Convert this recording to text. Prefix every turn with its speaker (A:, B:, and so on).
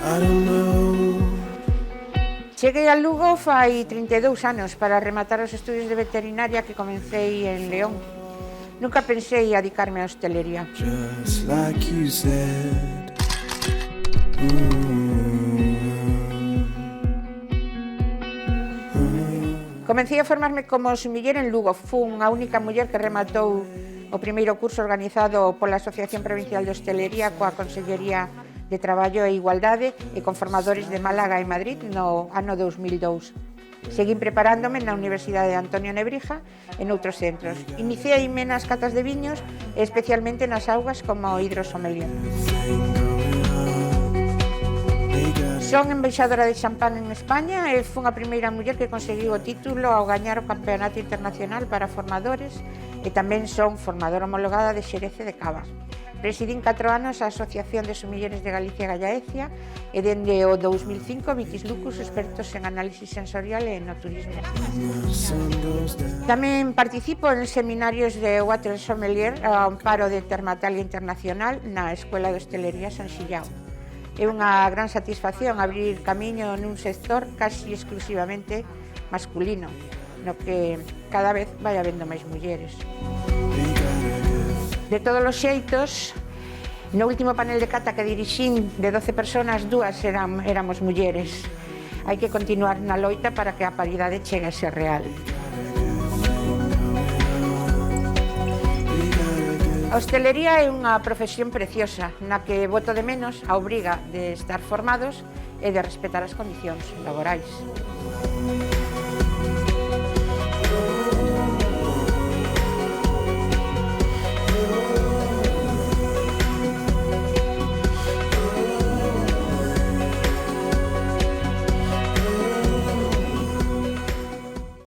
A: I don't know.
B: Cheguei a Lugo fai 32 anos para rematar os estudios de veterinaria que comecei en León. Nunca pensei adicarme á hostelería.
A: Just like you said.
B: Comecei a formarme como sumiller en Lugo. Fun a única muller que rematou o primeiro curso organizado pola Asociación Provincial de Hostelería coa Consellería de Traballo e Igualdade e con formadores de Málaga e Madrid no ano 2002. Seguín preparándome na Universidade de Antonio Nebrija e noutros centros. Iniciei-me nas catas de viños e especialmente nas augas como hidrosommelier. Son embaixadora de champán en España e fun a primeira muller que conseguiu o título ao gañar o Campeonato Internacional para Formadores e tamén son formadora homologada de Xerez e de Cava. Presidín 4 anos a Asociación de Sumilleres de Galicia e Gallaecia e dende o 2005 Vitis Lucus, expertos en análisis sensorial e no turismo. Tamén participo en seminarios de Water Sommelier ao amparo de Termatalia Internacional na Escuela de Hostelería San Xillao. É unha gran satisfacción abrir camiño nun sector casi exclusivamente masculino, no que cada vez vai habendo máis mulleres. De todos os xeitos, no último panel de cata que dirixín de 12 personas, 2 éramos mulleres. Hai que continuar na loita para que a paridade chegue a ser real. A hostelería é unha profesión preciosa na que boto de menos a obriga de estar formados e de respetar as condicións laborais.